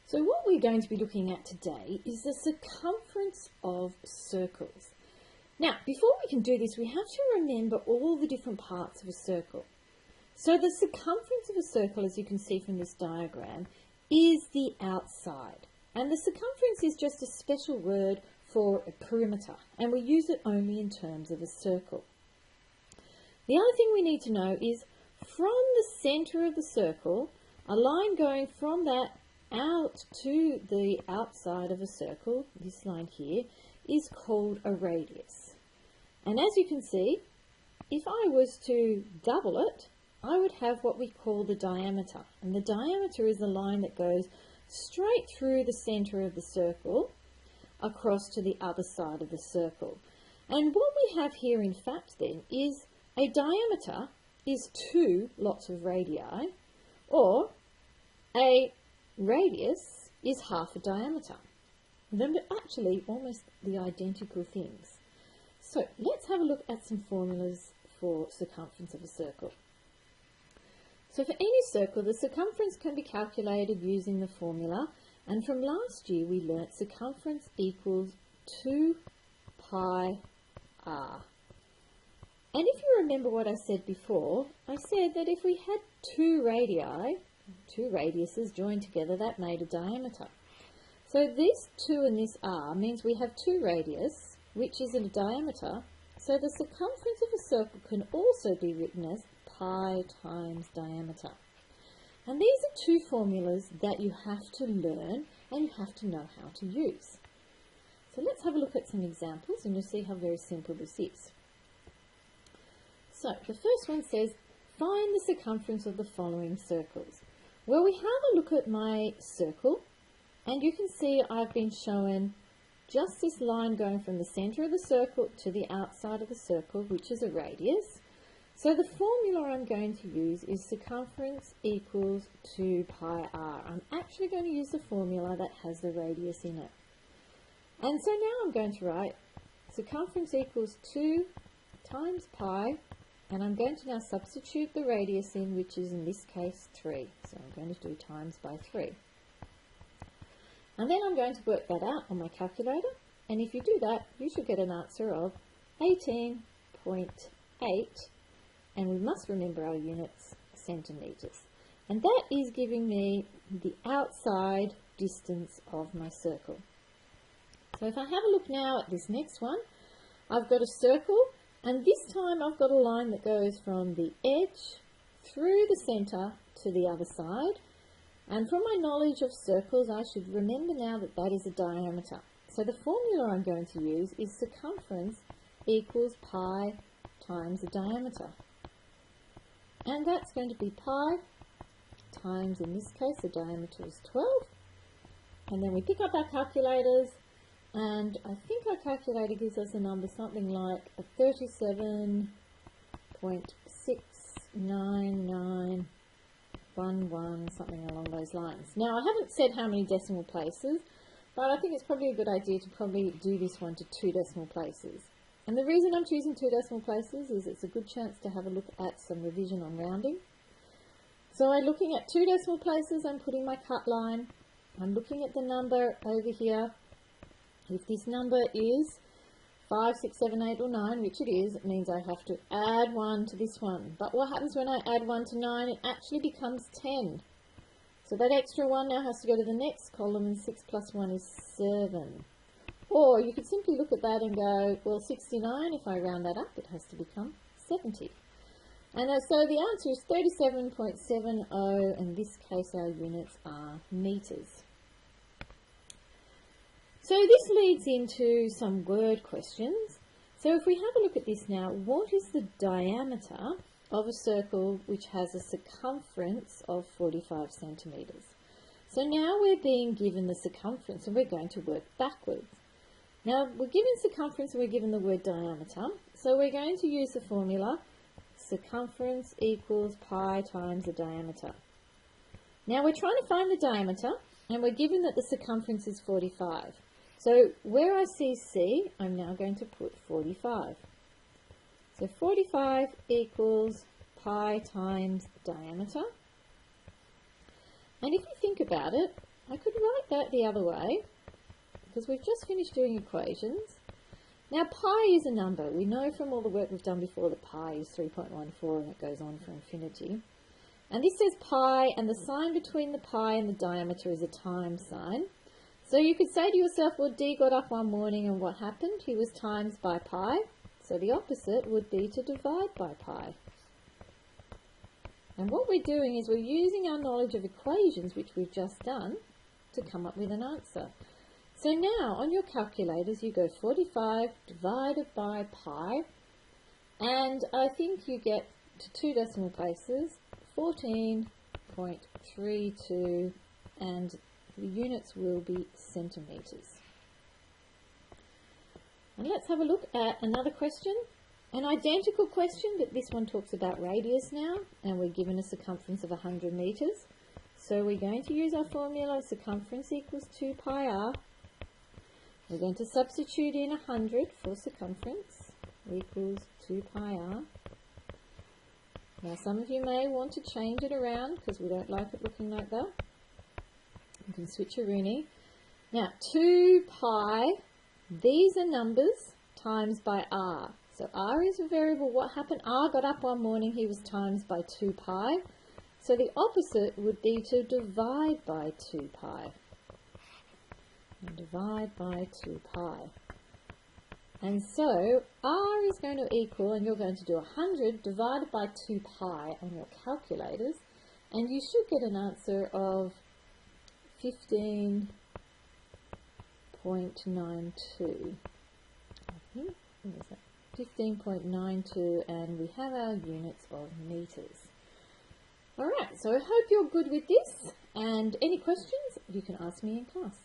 So what we're going to be looking at today is the circumference of circles. Now, before we can do this, we have to remember all the different parts of a circle. So the circumference of a circle, as you can see from this diagram, is the outside. And the circumference is just a special word for a perimeter, and we use it only in terms of a circle. The other thing we need to know is from the centre of the circle, a line going from that out to the outside of a circle, this line here, is called a radius. And as you can see, if I was to double it, I would have what we call the diameter. And the diameter is the line that goes straight through the centre of the circle across to the other side of the circle. And what we have here in fact then is a diameter is 2 lots of radii, or a radius is half a diameter. They're actually almost the identical things. So let's have a look at some formulas for circumference of a circle. So for any circle, the circumference can be calculated using the formula, and from last year we learnt circumference equals 2 pi r. And if you remember what I said before, I said that if we had 2 radii, 2 radiuses joined together, that made a diameter. So this 2 and this r means we have 2 radius, which is a diameter, so the circumference of a circle can also be written as pi times diameter. And these are 2 formulas that you have to learn and you have to know how to use. So let's have a look at some examples and you'll see how very simple this is. So the first one says, find the circumference of the following circles. Well, we have a look at my circle, and you can see I've been shown just this line going from the centre of the circle to the outside of the circle, which is a radius. So the formula I'm going to use is circumference equals 2 pi r. I'm actually going to use the formula that has the radius in it. And so now I'm going to write circumference equals 2 times pi, and I'm going to now substitute the radius in, which is in this case 3. So I'm going to do times by 3. And then I'm going to work that out on my calculator, and if you do that, you should get an answer of 18.8, and we must remember our units, centimetres. And that is giving me the outside distance of my circle. So if I have a look now at this next one, I've got a circle, and this time I've got a line that goes from the edge through the centre to the other side. And from my knowledge of circles, I should remember now that that is a diameter. So the formula I'm going to use is circumference equals pi times the diameter. And that's going to be pi times, in this case, the diameter is 12. And then we pick up our calculators, and I think our calculator gives us a number something like a 37.69911, something along those lines. Now, I haven't said how many decimal places, but I think it's probably a good idea to probably do this one to 2 decimal places. And the reason I'm choosing 2 decimal places is it's a good chance to have a look at some revision on rounding. So I'm looking at 2 decimal places, I'm putting my cut line, I'm looking at the number over here. If this number is 5, 6, 7, 8 or 9, which it is, it means I have to add 1 to this one. But what happens when I add 1 to 9? It actually becomes 10. So that extra 1 now has to go to the next column, and 6 plus 1 is 7. Or you could simply look at that and go, well, 69, if I round that up, it has to become 70. And so the answer is 37.70, in this case our units are metres. So this leads into some word questions. So if we have a look at this now, what is the diameter of a circle which has a circumference of 45 centimetres? So now we're being given the circumference and we're going to work backwards. Now we're given circumference and we're given the word diameter. So we're going to use the formula circumference equals pi times the diameter. Now we're trying to find the diameter and we're given that the circumference is 45. So where I see C, I'm now going to put 45. So 45 equals pi times diameter. And if you think about it, I could write that the other way, because we've just finished doing equations. Now pi is a number. We know from all the work we've done before that pi is 3.14 and it goes on for infinity. And this says pi, and the sign between the pi and the diameter is a times sign. So you could say to yourself, well, D got up one morning and what happened? He was times by pi. So the opposite would be to divide by pi. And what we're doing is we're using our knowledge of equations, which we've just done, to come up with an answer. So now on your calculators you go 45 divided by pi, and I think you get to 2 decimal places, 14.32, and the units will be centimetres. And let's have a look at another question, an identical question, but this one talks about radius now, and we're given a circumference of 100 metres. So we're going to use our formula, circumference equals 2 pi r. We're going to substitute in 100 for circumference equals 2 pi r. Now some of you may want to change it around because we don't like it looking like that. You can switch a rooney. Now 2 pi, these are numbers, times by r. So r is a variable. What happened? R got up one morning, he was times by 2 pi. So the opposite would be to divide by 2 pi. And divide by 2 pi. And so r is going to equal, and you're going to do 100 divided by 2 pi on your calculators, and you should get an answer of 15.92. I think, what is that? 15.92, and we have our units of metres. Alright, so I hope you're good with this, and any questions you can ask me in class.